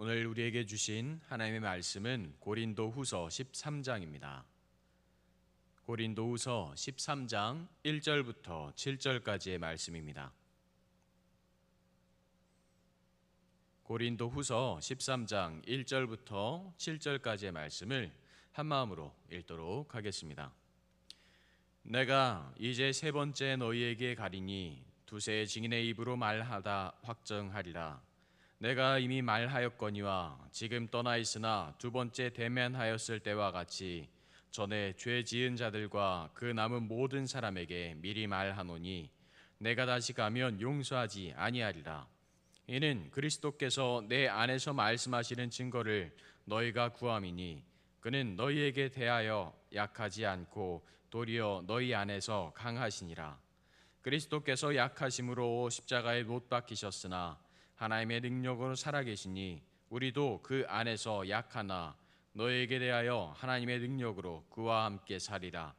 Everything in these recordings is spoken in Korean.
오늘 우리에게 주신 하나님의 말씀은 고린도후서 13장입니다. 고린도후서 13장 1절부터 7절까지의 말씀입니다. 고린도후서 13장 1절부터 7절까지의 말씀을 한마음으로 읽도록 하겠습니다. 내가 이제 세 번째 너희에게 가리니 두세 증인의 입으로 말하다 확정하리라. 내가 이미 말하였거니와 지금 떠나 있으나 두 번째 대면하였을 때와 같이 전에 죄 지은 자들과 그 남은 모든 사람에게 미리 말하노니 내가 다시 가면 용서하지 아니하리라. 이는 그리스도께서 내 안에서 말씀하시는 증거를 너희가 구함이니 그는 너희에게 대하여 약하지 않고 도리어 너희 안에서 강하시니라. 그리스도께서 약하심으로 십자가에 못 박히셨으나 하나님의 능력으로 살아계시니 우리도 그 안에서 약하나 너희에게 대하여 하나님의 능력으로 그와 함께 살리라.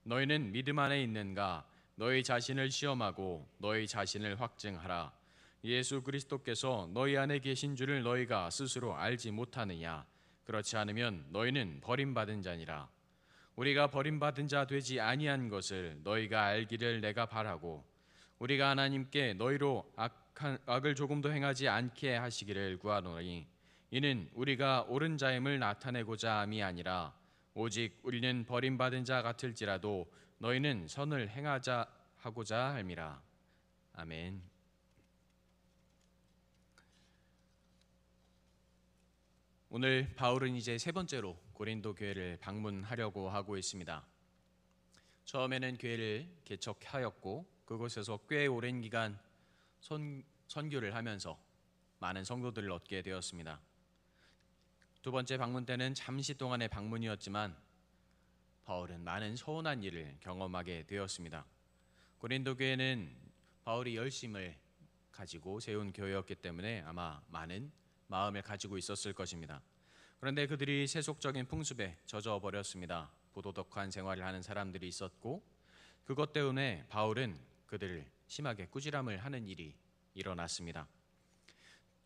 너희는 믿음 안에 있는가? 너희 자신을 시험하고 너희 자신을 확증하라. 예수 그리스도께서 너희 안에 계신 줄을 너희가 스스로 알지 못하느냐? 그렇지 않으면 너희는 버림받은 자니라. 우리가 버림받은 자 되지 아니한 것을 너희가 알기를 내가 바라고 우리가 하나님께 너희로 악을 조금도 행하지 않게 하시기를 구하노니 이는 우리가 옳은 자임을 나타내고자 함이 아니라 오직 우리는 버림받은 자 같을지라도 너희는 선을 행하자 하고자 함이라. 아멘. 오늘 바울은 이제 세 번째로 고린도 교회를 방문하려고 하고 있습니다. 처음에는 교회를 개척하였고 그곳에서 꽤 오랜 기간 선교를 하면서 많은 성도들을 얻게 되었습니다. 두 번째 방문 때는 잠시 동안의 방문이었지만 바울은 많은 서운한 일을 경험하게 되었습니다. 고린도 교회는 바울이 열심을 가지고 세운 교회였기 때문에 아마 많은 마음을 가지고 있었을 것입니다. 그런데 그들이 세속적인 풍습에 젖어 버렸습니다. 부도덕한 생활을 하는 사람들이 있었고 그것 때문에 바울은 그들을 심하게 꾸지람을 하는 일이 일어났습니다.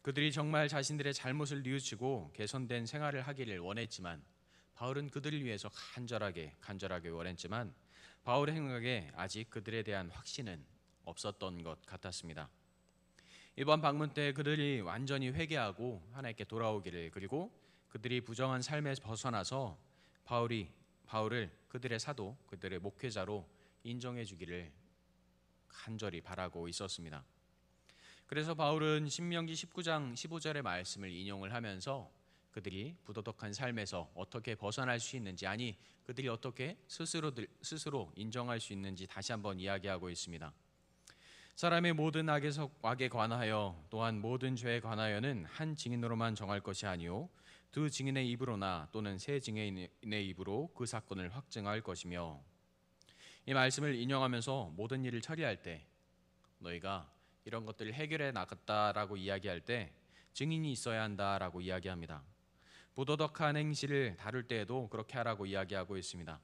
그들이 정말 자신들의 잘못을 뉘우치고 개선된 생활을 하기를 원했지만 바울은 그들을 위해서 간절하게 원했지만 바울의 생각에 아직 그들에 대한 확신은 없었던 것 같았습니다. 이번 방문 때 그들이 완전히 회개하고 하나님께 돌아오기를 그리고 그들이 부정한 삶에서 벗어나서 바울을 그들의 사도, 그들의 목회자로 인정해 주기를 간절히 바라고 있었습니다. 그래서 바울은 신명기 19장 15절의 말씀을 인용을 하면서 그들이 부도덕한 삶에서 어떻게 벗어날 수 있는지, 아니 그들이 어떻게 스스로 인정할 수 있는지 다시 한번 이야기하고 있습니다. 사람의 모든 악에 관하여 또한 모든 죄에 관하여는 한 증인으로만 정할 것이 아니요 두 증인의 입으로나 또는 세 증인의 입으로 그 사건을 확증할 것이며, 이 말씀을 인용하면서 모든 일을 처리할 때 너희가 이런 것들을 해결해 나갔다라고 이야기할 때 증인이 있어야 한다라고 이야기합니다. 부도덕한 행실을 다룰 때에도 그렇게 하라고 이야기하고 있습니다.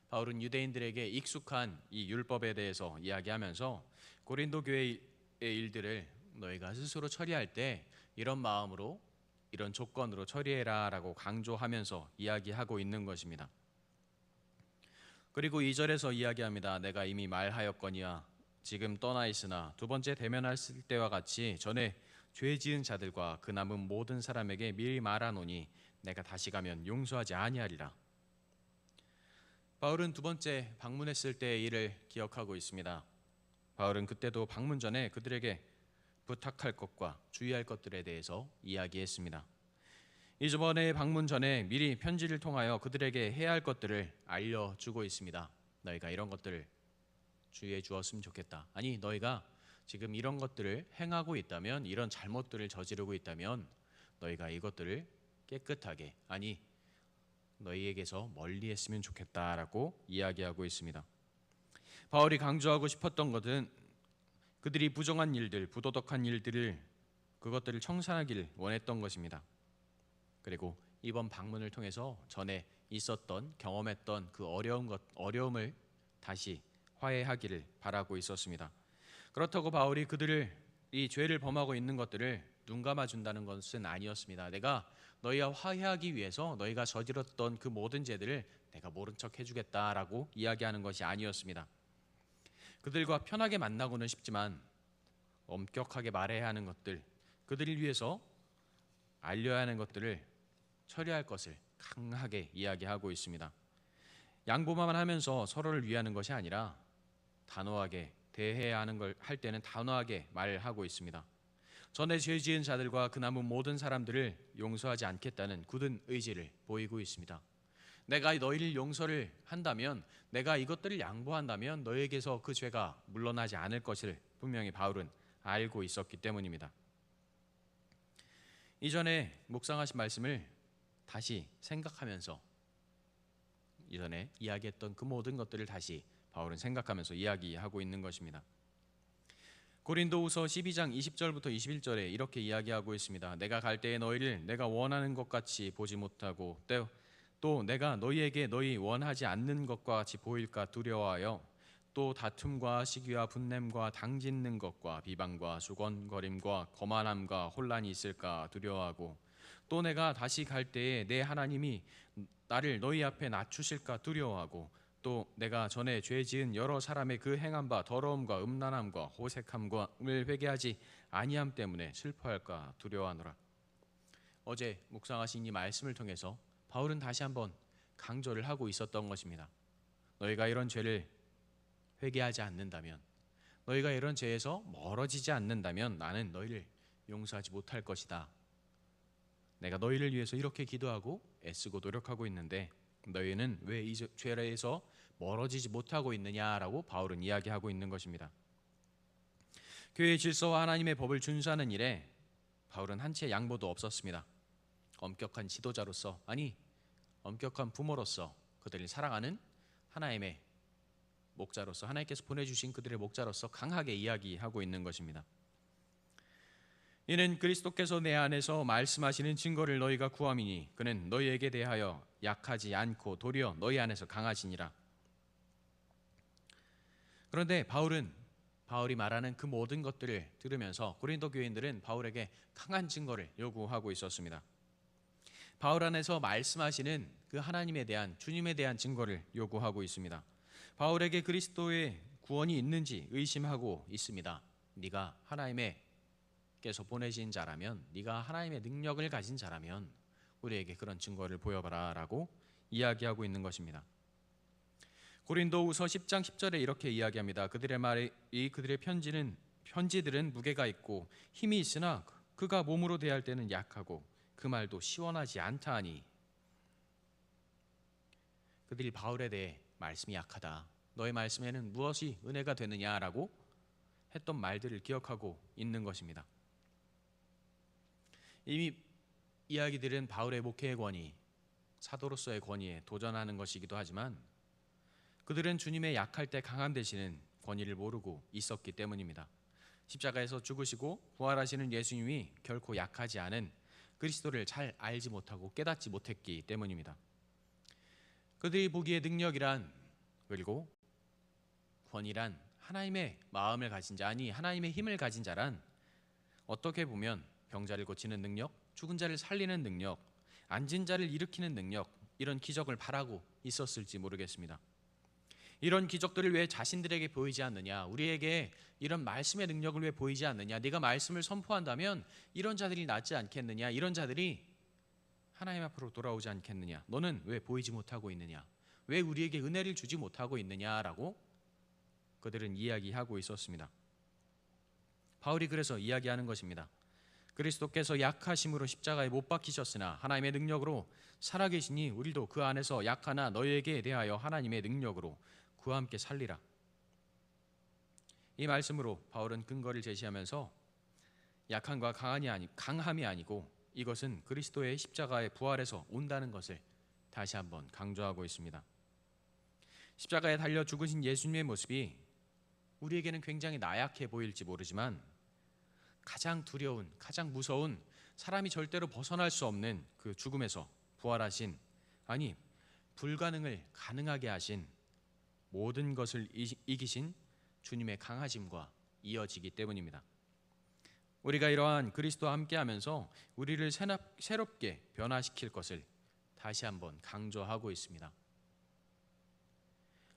바울은 유대인들에게 익숙한 이 율법에 대해서 이야기하면서 고린도 교회의 일들을 너희가 스스로 처리할 때 이런 마음으로 이런 조건으로 처리해라 라고 강조하면서 이야기하고 있는 것입니다. 그리고 2절에서 이야기합니다. 내가 이미 말하였거니와 지금 떠나 있으나 두 번째 대면했을 때와 같이 전에 죄 지은 자들과 그 남은 모든 사람에게 미리 말하노니 내가 다시 가면 용서하지 아니하리라. 바울은 두 번째 방문했을 때의 일을 기억하고 있습니다. 바울은 그때도 방문 전에 그들에게 부탁할 것과 주의할 것들에 대해서 이야기했습니다. 이번에 방문 전에 미리 편지를 통하여 그들에게 해야 할 것들을 알려주고 있습니다. 너희가 이런 것들을 주의해 주었으면 좋겠다. 아니 너희가 지금 이런 것들을 행하고 있다면, 이런 잘못들을 저지르고 있다면 너희가 이것들을 깨끗하게, 아니 너희에게서 멀리 했으면 좋겠다라고 이야기하고 있습니다. 바울이 강조하고 싶었던 것은 그들이 부정한 일들, 부도덕한 일들을 그것들을 청산하기를 원했던 것입니다. 그리고 이번 방문을 통해서 전에 있었던 경험했던 그 어려움을 다시 화해하기를 바라고 있었습니다. 그렇다고 바울이 그들을 이 죄를 범하고 있는 것들을 눈 감아준다는 것은 아니었습니다. 내가 너희와 화해하기 위해서 너희가 저질렀던 그 모든 죄들을 내가 모른 척 해주겠다라고 이야기하는 것이 아니었습니다. 그들과 편하게 만나고는 싶지만 엄격하게 말해야 하는 것들, 그들을 위해서 알려야 하는 것들을 처리할 것을 강하게 이야기하고 있습니다. 양보만 하면서 서로를 위하는 것이 아니라 단호하게 대해야 하는 걸 할 때는 단호하게 말하고 있습니다. 전에 죄 지은 자들과 그 남은 모든 사람들을 용서하지 않겠다는 굳은 의지를 보이고 있습니다. 내가 너희를 용서를 한다면, 내가 이것들을 양보한다면 너희에게서 그 죄가 물러나지 않을 것을 분명히 바울은 알고 있었기 때문입니다. 이전에 묵상하신 말씀을 다시 생각하면서 이전에 이야기했던 그 모든 것들을 다시 바울은 생각하면서 이야기하고 있는 것입니다. 고린도후서 12장 20절부터 21절에 이렇게 이야기하고 있습니다. 내가 갈 때에 너희를 내가 원하는 것 같이 보지 못하고 또 내가 너희에게 너희 원하지 않는 것과 같이 보일까 두려워하여 또 다툼과 시기와 분냄과 당짓는 것과 비방과 수건거림과 거만함과 혼란이 있을까 두려워하고 또 내가 다시 갈 때에 내 하나님이 나를 너희 앞에 낮추실까 두려워하고 또 내가 전에 죄 지은 여러 사람의 그 행한 바 더러움과 음란함과 호색함을 회개하지 아니함 때문에 슬퍼할까 두려워하노라. 어제 묵상하신 이 말씀을 통해서 바울은 다시 한번 강조를 하고 있었던 것입니다. 너희가 이런 죄를 회개하지 않는다면, 너희가 이런 죄에서 멀어지지 않는다면 나는 너희를 용서하지 못할 것이다. 내가 너희를 위해서 이렇게 기도하고 애쓰고 노력하고 있는데 너희는 왜 이 죄에서 멀어지지 못하고 있느냐라고 바울은 이야기하고 있는 것입니다. 교회의 질서와 하나님의 법을 준수하는 일에 바울은 한치의 양보도 없었습니다. 엄격한 지도자로서, 아니 엄격한 부모로서 그들을 사랑하는 하나님의 목자로서, 하나님께서 보내주신 그들의 목자로서 강하게 이야기하고 있는 것입니다. 이는 그리스도께서 내 안에서 말씀하시는 증거를 너희가 구함이니 그는 너희에게 대하여 약하지 않고 도리어 너희 안에서 강하시니라. 그런데 바울이 말하는 그 모든 것들을 들으면서 고린도 교인들은 바울에게 강한 증거를 요구하고 있었습니다. 바울 안에서 말씀하시는 그 하나님에 대한, 주님에 대한 증거를 요구하고 있습니다. 바울에게 그리스도의 구원이 있는지 의심하고 있습니다. 네가 하나님께서 보내신 자라면, 네가 하나님의 능력을 가진 자라면 우리에게 그런 증거를 보여봐라 라고 이야기하고 있는 것입니다. 고린도후서 10장 10절에 이렇게 이야기합니다. 그들의 편지들은 무게가 있고 힘이 있으나 그가 몸으로 대할 때는 약하고 그 말도 시원하지 않다 하니, 그들이 바울에 대해 말씀이 약하다, 너의 말씀에는 무엇이 은혜가 되느냐라고 했던 말들을 기억하고 있는 것입니다. 이 이야기들은 바울의 목회의 권위, 사도로서의 권위에 도전하는 것이기도 하지만 그들은 주님의 약할 때 강함 되시는 권위를 모르고 있었기 때문입니다. 십자가에서 죽으시고 부활하시는 예수님이 결코 약하지 않은 그리스도를 잘 알지 못하고 깨닫지 못했기 때문입니다. 그들이 보기에 능력이란, 그리고 권위란, 하나님의 마음을 가진 자, 아니 하나님의 힘을 가진 자란 어떻게 보면 병자를 고치는 능력, 죽은 자를 살리는 능력, 앉은 자를 일으키는 능력, 이런 기적을 바라고 있었을지 모르겠습니다. 이런 기적들을 왜 자신들에게 보이지 않느냐, 우리에게 이런 말씀의 능력을 왜 보이지 않느냐, 네가 말씀을 선포한다면 이런 자들이 낫지 않겠느냐, 이런 자들이 하나님 앞으로 돌아오지 않겠느냐, 너는 왜 보이지 못하고 있느냐, 왜 우리에게 은혜를 주지 못하고 있느냐라고 그들은 이야기하고 있었습니다. 바울이 그래서 이야기하는 것입니다. 그리스도께서 약하심으로 십자가에 못 박히셨으나 하나님의 능력으로 살아계시니 우리도 그 안에서 약하나 너희에게 대하여 하나님의 능력으로 그와 함께 살리라. 이 말씀으로 바울은 근거를 제시하면서 약함과 강함이 아니고 이것은 그리스도의 십자가의 부활에서 온다는 것을 다시 한번 강조하고 있습니다. 십자가에 달려 죽으신 예수님의 모습이 우리에게는 굉장히 나약해 보일지 모르지만 가장 두려운, 가장 무서운, 사람이 절대로 벗어날 수 없는 그 죽음에서 부활하신, 아니 불가능을 가능하게 하신, 모든 것을 이기신 주님의 강하심과 이어지기 때문입니다. 우리가 이러한 그리스도와 함께하면서 우리를 새롭게 변화시킬 것을 다시 한번 강조하고 있습니다.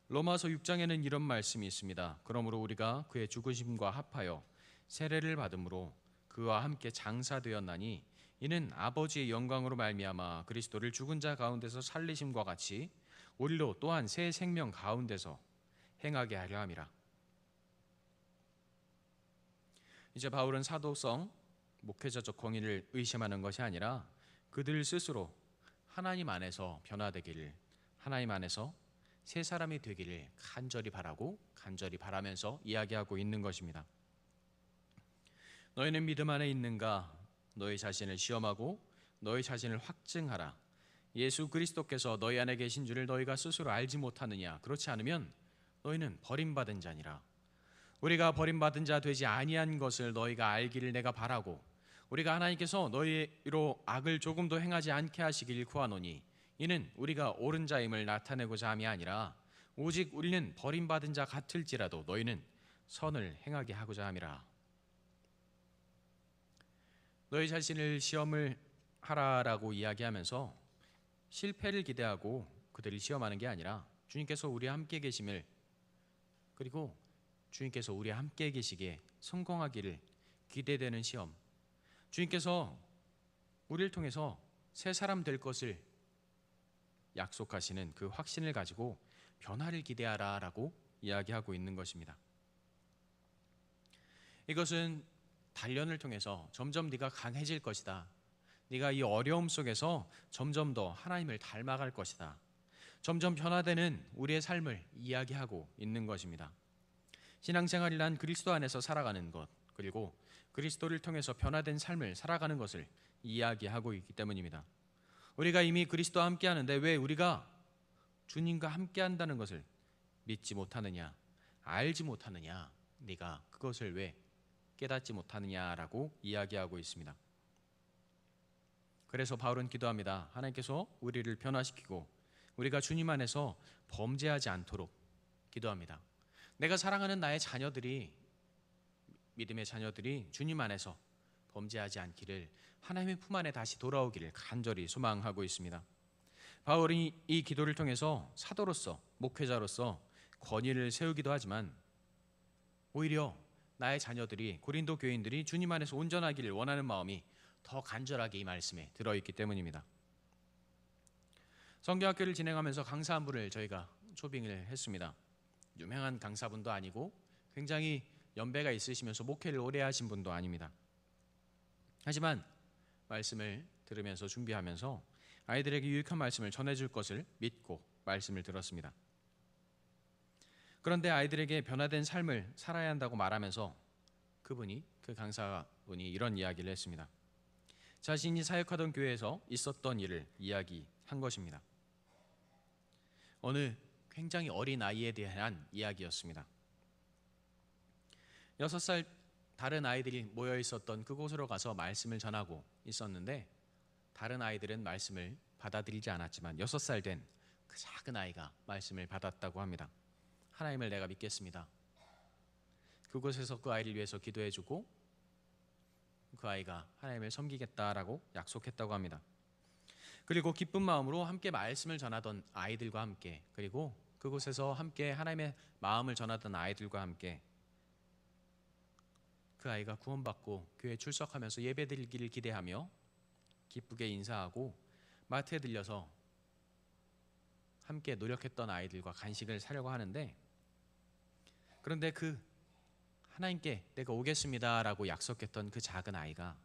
로마서 6장에는 이런 말씀이 있습니다. 그러므로 우리가 그의 죽으심과 합하여 세례를 받음으로 그와 함께 장사되었나니 이는 아버지의 영광으로 말미암아 그리스도를 죽은 자 가운데서 살리심과 같이 우리로 또한 새 생명 가운데서 행하게 하려 함이라. 이제 바울은 사도성, 목회자적 권위를 의심하는 것이 아니라 그들 스스로 하나님 안에서 변화되기를, 하나님 안에서 새 사람이 되기를 간절히 바라고 간절히 바라면서 이야기하고 있는 것입니다. 너희는 믿음 안에 있는가? 너희 자신을 시험하고 너희 자신을 확증하라. 예수 그리스도께서 너희 안에 계신 줄을 너희가 스스로 알지 못하느냐? 그렇지 않으면 너희는 버림받은 자니라. 우리가 버림받은 자 되지 아니한 것을 너희가 알기를 내가 바라고 우리가 하나님께서 너희로 악을 조금도 행하지 않게 하시길 구하노니 이는 우리가 옳은 자임을 나타내고자 함이 아니라 오직 우리는 버림받은 자 같을지라도 너희는 선을 행하게 하고자 함이라. 너희 자신을 시험을 하라라고 이야기하면서 실패를 기대하고 그들을 시험하는 게 아니라 주님께서 우리와 함께 계심을, 그리고 주님께서 우리와 함께 계시기에 성공하기를 기대되는 시험, 주님께서 우리를 통해서 새 사람 될 것을 약속하시는 그 확신을 가지고 변화를 기대하라라고 이야기하고 있는 것입니다. 이것은 단련을 통해서 점점 네가 강해질 것이다. 네가 이 어려움 속에서 점점 더 하나님을 닮아갈 것이다. 점점 변화되는 우리의 삶을 이야기하고 있는 것입니다. 신앙생활이란 그리스도 안에서 살아가는 것, 그리고 그리스도를 통해서 변화된 삶을 살아가는 것을 이야기하고 있기 때문입니다. 우리가 이미 그리스도와 함께 하는데 왜 우리가 주님과 함께 한다는 것을 믿지 못하느냐, 알지 못하느냐, 네가 그것을 왜 깨닫지 못하느냐라고 이야기하고 있습니다. 그래서 바울은 기도합니다. 하나님께서 우리를 변화시키고 우리가 주님 안에서 범죄하지 않도록 기도합니다. 내가 사랑하는 나의 자녀들이, 믿음의 자녀들이 주님 안에서 범죄하지 않기를, 하나님의 품 안에 다시 돌아오기를 간절히 소망하고 있습니다. 바울이 이 기도를 통해서 사도로서, 목회자로서 권위를 세우기도 하지만 오히려 나의 자녀들이, 고린도 교인들이 주님 안에서 온전하기를 원하는 마음이 더 간절하게 이 말씀에 들어있기 때문입니다. 성경학교를 진행하면서 강사 한 분을 저희가 초빙을 했습니다. 유명한 강사분도 아니고 굉장히 연배가 있으시면서 목회를 오래 하신 분도 아닙니다. 하지만 말씀을 들으면서 준비하면서 아이들에게 유익한 말씀을 전해줄 것을 믿고 말씀을 들었습니다. 그런데 아이들에게 변화된 삶을 살아야 한다고 말하면서 그 강사분이 이런 이야기를 했습니다. 자신이 사역하던 교회에서 있었던 일을 이야기한 것입니다. 어느 굉장히 어린 아이에 대한 이야기였습니다. 6살 다른 아이들이 모여 있었던 그곳으로 가서 말씀을 전하고 있었는데 다른 아이들은 말씀을 받아들이지 않았지만 6살 된 그 작은 아이가 말씀을 받았다고 합니다. 하나님을 내가 믿겠습니다. 그곳에서 그 아이를 위해서 기도해주고 그 아이가 하나님을 섬기겠다라고 약속했다고 합니다. 그리고 기쁜 마음으로 함께 말씀을 전하던 아이들과 함께, 그리고 그곳에서 함께 하나님의 마음을 전하던 아이들과 함께 그 아이가 구원받고 교회에 출석하면서 예배드리기를 기대하며 기쁘게 인사하고 마트에 들려서 함께 노력했던 아이들과 간식을 사려고 하는데, 그런데 그 하나님께 내가 오겠습니다라고 약속했던 그 작은 아이가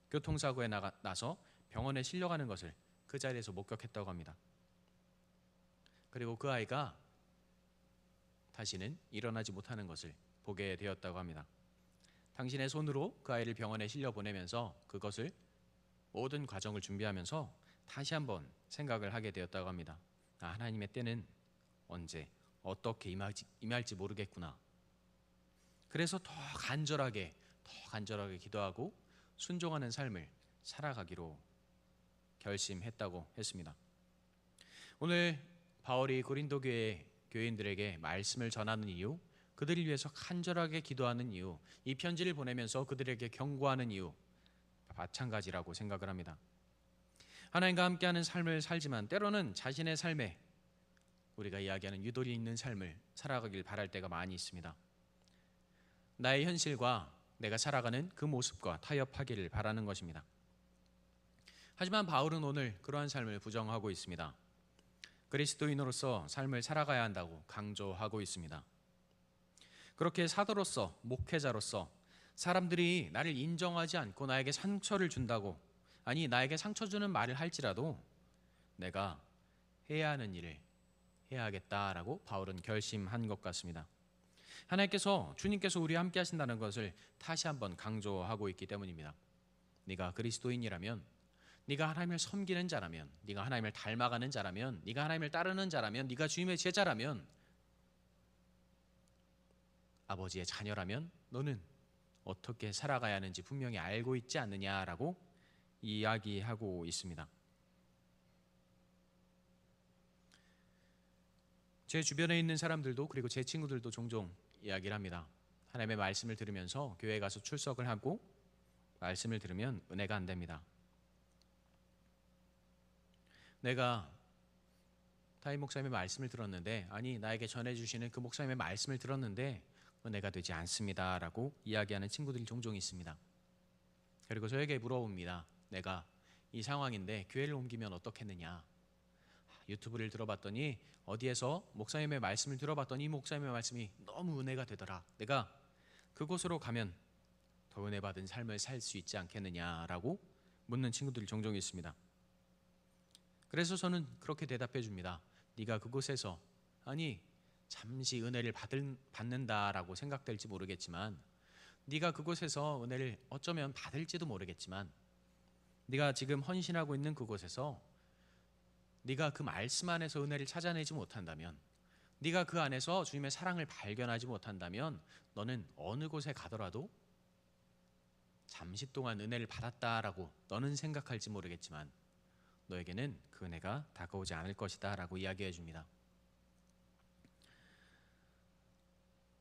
교통사고에 나서 병원에 실려가는 것을 그 자리에서 목격했다고 합니다. 그리고 그 아이가 다시는 일어나지 못하는 것을 보게 되었다고 합니다. 당신의 손으로 그 아이를 병원에 실려보내면서 그것을 모든 과정을 준비하면서 다시 한번 생각을 하게 되었다고 합니다. 하나님의 때는 언제 어떻게 임할지 모르겠구나. 그래서 더 간절하게 기도하고 순종하는 삶을 살아가기로 결심했다고 했습니다. 오늘 바울이 고린도 교회 교인들에게 말씀을 전하는 이유, 그들을 위해서 간절하게 기도하는 이유, 이 편지를 보내면서 그들에게 경고하는 이유 마찬가지라고 생각을 합니다. 하나님과 함께하는 삶을 살지만 때로는 자신의 삶에 우리가 이야기하는 유도리 있는 삶을 살아가길 바랄 때가 많이 있습니다. 나의 현실과 내가 살아가는 그 모습과 타협하기를 바라는 것입니다. 하지만 바울은 오늘 그러한 삶을 부정하고 있습니다. 그리스도인으로서 삶을 살아가야 한다고 강조하고 있습니다. 그렇게 사도로서, 목회자로서 사람들이 나를 인정하지 않고 나에게 상처를 준다고, 아니 나에게 상처 주는 말을 할지라도 내가 해야 하는 일을 해야겠다라고 바울은 결심한 것 같습니다. 하나님께서, 주님께서 우리와 함께 하신다는 것을 다시 한번 강조하고 있기 때문입니다. 네가 그리스도인이라면, 네가 하나님을 섬기는 자라면, 네가 하나님을 닮아가는 자라면, 네가 하나님을 따르는 자라면, 네가 주님의 제자라면, 아버지의 자녀라면 너는 어떻게 살아가야 하는지 분명히 알고 있지 않느냐라고 이야기하고 있습니다. 제 주변에 있는 사람들도, 그리고 제 친구들도 종종 이야기를 합니다. 하나님의 말씀을 들으면서 교회에 가서 출석을 하고 말씀을 들으면 은혜가 안 됩니다. 내가 타임 목사님의 말씀을 들었는데, 아니 나에게 전해주시는 그 목사님의 말씀을 들었는데 은혜가 되지 않습니다 라고 이야기하는 친구들이 종종 있습니다. 그리고 저에게 물어봅니다. 내가 이 상황인데 교회를 옮기면 어떻겠느냐. 유튜브를 들어봤더니, 어디에서 목사님의 말씀을 들어봤더니 이 목사님의 말씀이 너무 은혜가 되더라. 내가 그곳으로 가면 더 은혜 받은 삶을 살 수 있지 않겠느냐라고 묻는 친구들이 종종 있습니다. 그래서 저는 그렇게 대답해 줍니다. 네가 그곳에서, 아니 잠시 은혜를 받는다라고 생각될지 모르겠지만, 네가 그곳에서 은혜를 어쩌면 받을지도 모르겠지만, 네가 지금 헌신하고 있는 그곳에서 네가 그 말씀 안에서 은혜를 찾아내지 못한다면, 네가 그 안에서 주님의 사랑을 발견하지 못한다면, 너는 어느 곳에 가더라도 잠시 동안 은혜를 받았다라고 너는 생각할지 모르겠지만 너에게는 그 은혜가 다가오지 않을 것이다 라고 이야기해 줍니다.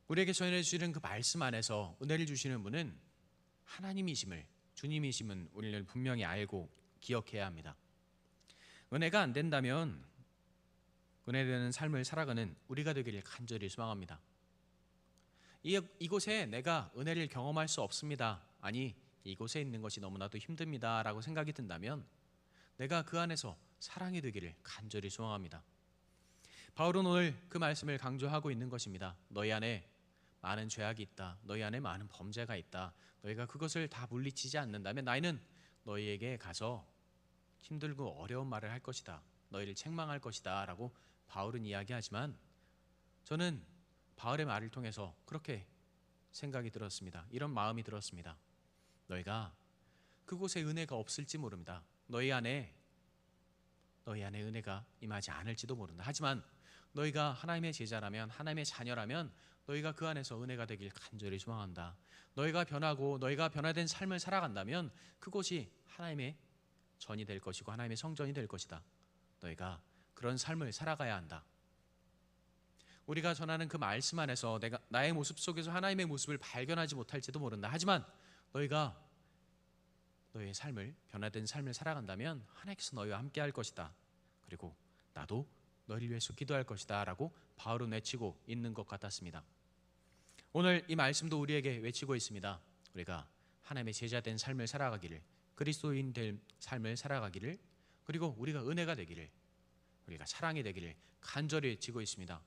우리에게 전해주시는 그 말씀 안에서 은혜를 주시는 분은 하나님이심을, 주님이심은 우리는 분명히 알고 기억해야 합니다. 은혜가 안 된다면 은혜되는 삶을 살아가는 우리가 되기를 간절히 소망합니다. 이곳에 내가 은혜를 경험할 수 없습니다. 아니 이곳에 있는 것이 너무나도 힘듭니다 라고 생각이 든다면 내가 그 안에서 사랑이 되기를 간절히 소망합니다. 바울은 오늘 그 말씀을 강조하고 있는 것입니다. 너희 안에 많은 죄악이 있다. 너희 안에 많은 범죄가 있다. 너희가 그것을 다 물리치지 않는다면 나는 너희에게 가서 힘들고 어려운 말을 할 것이다. 너희를 책망할 것이다 라고 바울은 이야기하지만, 저는 바울의 말을 통해서 그렇게 생각이 들었습니다. 이런 마음이 들었습니다. 너희가 그곳에 은혜가 없을지 모릅니다. 너희 안에 은혜가 임하지 않을지도 모른다. 하지만 너희가 하나님의 제자라면, 하나님의 자녀라면 너희가 그 안에서 은혜가 되길 간절히 소망한다. 너희가 변하고 너희가 변화된 삶을 살아간다면 그곳이 하나님의 전이 될 것이고 하나님의 성전이 될 것이다. 너희가 그런 삶을 살아가야 한다. 우리가 전하는 그 말씀 안에서 내가 나의 모습 속에서 하나님의 모습을 발견하지 못할지도 모른다. 하지만 너희가 너희의 삶을, 변화된 삶을 살아간다면 하나님께서 너희와 함께 할 것이다. 그리고 나도 너희를 위해서 기도할 것이다 라고 바울은 외치고 있는 것 같았습니다. 오늘 이 말씀도 우리에게 외치고 있습니다. 우리가 하나님의 제자된 삶을 살아가기를, 그리스도인 될 삶을 살아가기를, 그리고 우리가 은혜가 되기를, 우리가 사랑이 되기를 간절히 외치고 있습니다.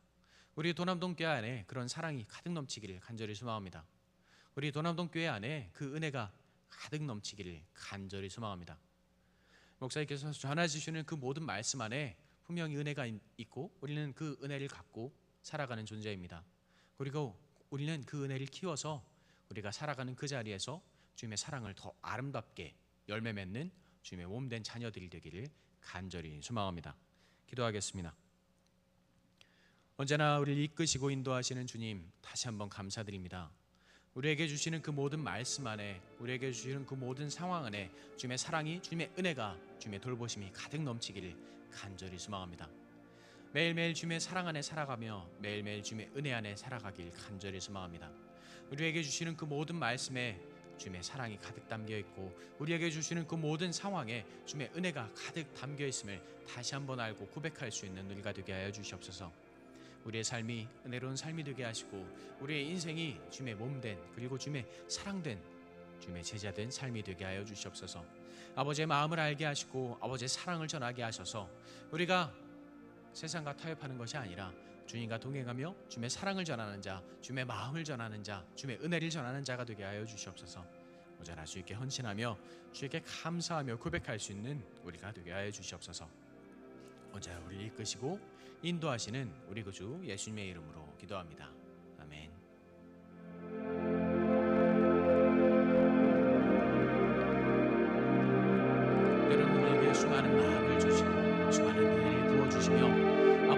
우리 도남동교회 안에 그런 사랑이 가득 넘치기를 간절히 소망합니다. 우리 도남동교회 안에 그 은혜가 가득 넘치기를 간절히 소망합니다. 목사님께서 전해주시는 그 모든 말씀 안에 분명히 은혜가 있고 우리는 그 은혜를 갖고 살아가는 존재입니다. 그리고 우리는 그 은혜를 키워서 우리가 살아가는 그 자리에서 주님의 사랑을 더 아름답게 열매 맺는 주님의 몸된 자녀들이 되기를 간절히 소망합니다. 기도하겠습니다. 언제나 우리를 이끄시고 인도하시는 주님, 다시 한번 감사드립니다. 우리에게 주시는 그 모든 말씀 안에, 우리에게 주시는 그 모든 상황 안에 주님의 사랑이, 주님의 은혜가, 주님의 돌보심이 가득 넘치기를 간절히 소망합니다. 매일매일 주님의 사랑 안에 살아가며 매일매일 주님의 은혜 안에 살아가길 간절히 소망합니다. 우리에게 주시는 그 모든 말씀에 주님의 사랑이 가득 담겨 있고 우리에게 주시는 그 모든 상황에 주님의 은혜가 가득 담겨 있음을 다시 한번 알고 고백할 수 있는 우리가 되게 하여 주시옵소서. 우리의 삶이 은혜로운 삶이 되게 하시고 우리의 인생이 주님의 몸된 그리고 주님의 사랑된 주님의 제자된 삶이 되게 하여 주시옵소서. 아버지의 마음을 알게 하시고 아버지의 사랑을 전하게 하셔서 우리가 세상과 타협하는 것이 아니라 주님과 동행하며 주님의 사랑을 전하는 자, 주님의 마음을 전하는 자, 주님의 은혜를 전하는 자가 되게 하여 주시옵소서. 오직 주님께 헌신하며 주에게 감사하며 고백할 수 있는 우리가 되게 하여 주시옵소서. 오직 우리를 이끄시고 인도하시는 우리 구주 예수님의 이름으로 기도합니다.